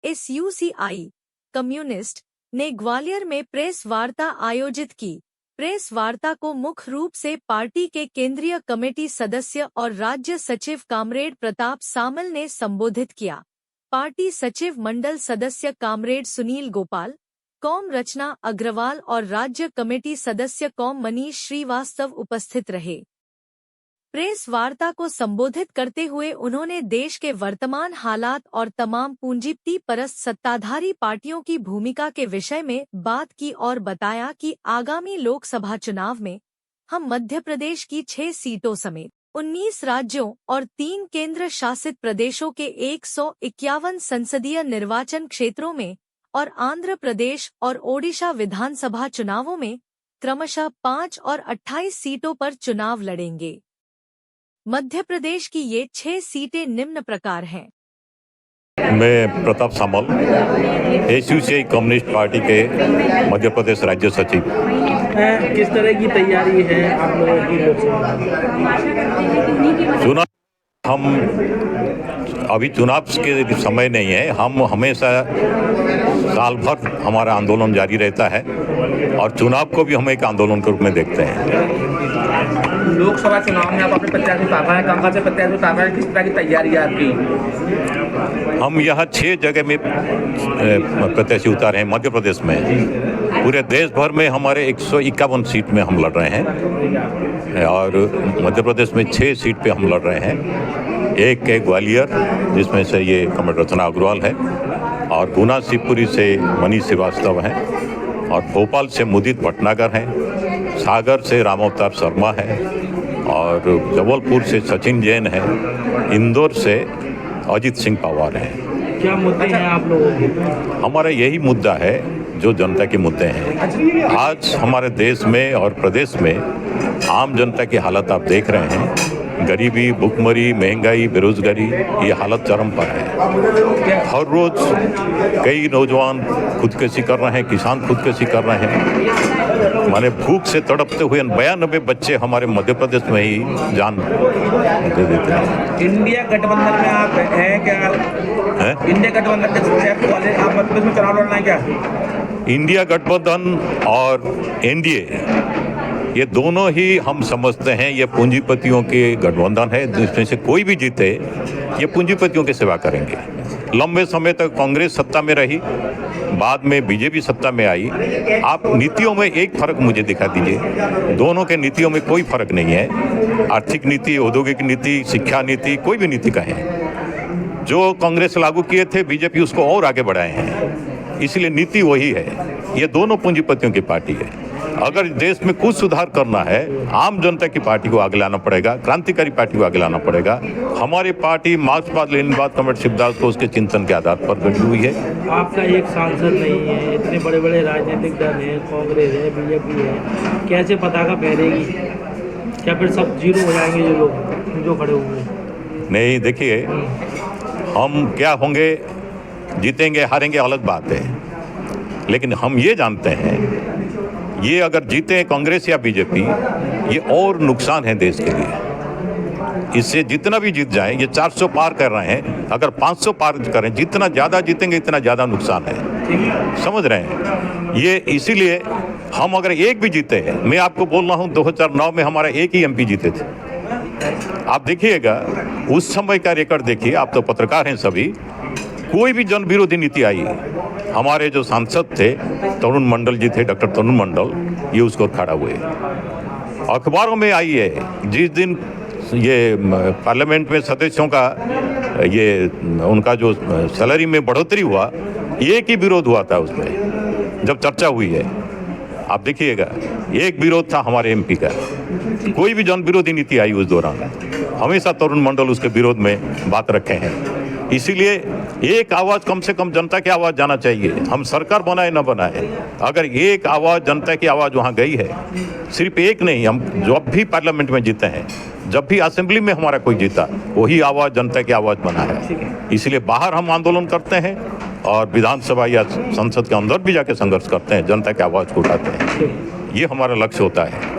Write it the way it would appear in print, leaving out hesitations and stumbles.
SUCI communist ने ग्वालियर में press वार्ता आयोजित की। प्रेस वार्ता को मुख्य रूप से पार्टी के केंद्रीय कमेटी सदस्य और राज्य सचिव कामरेड प्रताप सामल ने संबोधित किया। पार्टी सचिव मंडल सदस्य कामरेड सुनील गोपाल, कौम रचना अग्रवाल और राज्य कमेटी सदस्य कौम मनीष श्रीवास्तव उपस्थित रहे। प्रेस वार्ता को संबोधित करते हुए उन्होंने देश के वर्तमान हालात और तमाम पूंजीपति परस्त सत्ताधारी पार्टियों की भूमिका के विषय में बात की और बताया कि आगामी लोकसभा चुनाव में हम मध्य प्रदेश की 6 सीटों समेत 19 राज्यों और 3 केंद्र शासित प्रदेशों के 151 संसदीय निर्वाचन क्षेत्रों में और आंध्र प्रदेश और ओडिशा विधानसभा चुनावों में क्रमशः 5 और 28 सीटों पर चुनाव लड़ेंगे। मध्य प्रदेश की ये 6 सीटें निम्न प्रकार हैं। मैं प्रताप सामल, SUCI कम्युनिस्ट पार्टी के मध्य प्रदेश राज्य सचिव। किस तरह की तैयारी है आप लोगों की लोकसभा? चुनाव हम अभी चुनाव के समय नहीं है, हम हमेशा साल भर हमारा आंदोलन जारी रहता है और चुनाव को भी हम एक आंदोलन के रूप में देखते हैं। लोकसभा चुनाव में आप अपने प्रत्याशी उतार हैं, कहाँ से प्रत्याशी उतार हैं, किस तरह की तैयारी है आपकी? हम यहाँ 6 जगह में प्रत्याशी उतारे हैं मध्य प्रदेश में। पूरे देश भर में हमारे 151 सीट में हम लड़ रहे हैं और मध्य प्रदेश में 6 सीट पे हम लड़ रहे हैं। एक है ग्वालियर, जिसमें से ये कमर रचना अग्रवाल है, और गुना शिवपुरी से मनीष श्रीवास्तव हैं, और भोपाल से मुदित भटनागर हैं, सागर से रामावतार शर्मा है, और जबलपुर से सचिन जैन है, इंदौर से अजीत सिंह पवार हैं। क्या मुद्दे हैं आप लोगों के? हमारा यही मुद्दा है जो जनता के मुद्दे हैं। आज हमारे देश में और प्रदेश में आम जनता की हालत आप देख रहे हैं। गरीबी, भुखमरी, महंगाई, बेरोजगारी, ये हालत चरम पर है। हर रोज कई नौजवान खुदकुशी कर रहे हैं, किसान खुदकुशी कर रहे हैं। माने भूख से तड़पते हुए 92 बच्चे हमारे मध्य प्रदेश में ही जान दे देते हैं। इंडिया गठबंधन में आप हैं क्या? है? इंडिया गठबंधन के साथ आप मध्य प्रदेश में चुनाव लड़ना है क्या? इंडिया गठबंधन और एनडीए, ये दोनों ही हम समझते हैं ये पूंजीपतियों के गठबंधन है, जिसमें से कोई भी जीते ये पूंजीपतियों की सेवा करेंगे। लंबे समय तक कांग्रेस सत्ता में रही, बाद में बीजेपी सत्ता में आई। आप नीतियों में एक फर्क मुझे दिखा दीजिए। दोनों के नीतियों में कोई फर्क नहीं है। आर्थिक नीति, औद्योगिक नीति, शिक्षा नीति, कोई भी नीति कहें, जो कांग्रेस लागू किए थे बीजेपी उसको और आगे बढ़ाए हैं। इसलिए नीति वही है। ये दोनों पूंजीपतियों की पार्टी है। अगर देश में कुछ सुधार करना है, आम जनता की पार्टी को आगे लाना पड़ेगा, क्रांतिकारी पार्टी को आगे लाना पड़ेगा। हमारी पार्टी मार्क्सवाद लेनिनवाद कॉमरेड शिवदास को उसके चिंतन के आधार पर गढ़ी हुई है। आपका एक सांसद नहीं है, इतने बड़े बड़े राजनीतिक दल हैं, कांग्रेस है, बीजेपी है, कैसे पताका फहरेगी? क्या फिर सब जीरो हो जाएंगे जो लोग जो खड़े हुए हैं? नहीं, देखिए, हम क्या होंगे, जीतेंगे हारेंगे अलग बात है, लेकिन हम ये जानते हैं ये अगर जीते कांग्रेस या बीजेपी, ये और नुकसान है देश के लिए। इससे जितना भी जीत जाए, ये 400 पार कर रहे हैं, अगर 500 पार करें, जितना ज़्यादा जीतेंगे इतना ज़्यादा नुकसान है। समझ रहे हैं? ये इसीलिए हम अगर एक भी जीते हैं, मैं आपको बोल रहा हूँ 2009 में हमारा एक ही MP जीते थे। आप देखिएगा उस समय का रिकॉर्ड देखिए, आप तो पत्रकार हैं सभी, कोई भी जन विरोधी नीति आई, हमारे जो सांसद थे तरुण मंडल जी थे, डॉक्टर तरुण मंडल, ये उसको खड़ा हुए। अखबारों में आई है, जिस दिन ये पार्लियामेंट में सदस्यों का ये उनका जो सैलरी में बढ़ोतरी हुआ, एक ही विरोध हुआ था उसमें, जब चर्चा हुई है। आप देखिएगा, एक विरोध था हमारे MP का। कोई भी जन विरोधी नीति आई उस दौरान, हमेशा तरुण मंडल उसके विरोध में बात रखे हैं। इसीलिए एक आवाज़, कम से कम जनता की आवाज़ जाना चाहिए। हम सरकार बनाए न बनाए, अगर एक आवाज़, जनता की आवाज़ वहाँ गई है, सिर्फ एक नहीं, हम जब भी पार्लियामेंट में जीते हैं, जब भी असेंबली में हमारा कोई जीता, वही आवाज़ जनता की आवाज़ बना है। इसलिए बाहर हम आंदोलन करते हैं और विधानसभा या संसद के अंदर भी जाके संघर्ष करते हैं, जनता की आवाज़ को उठाते हैं। ये हमारा लक्ष्य होता है।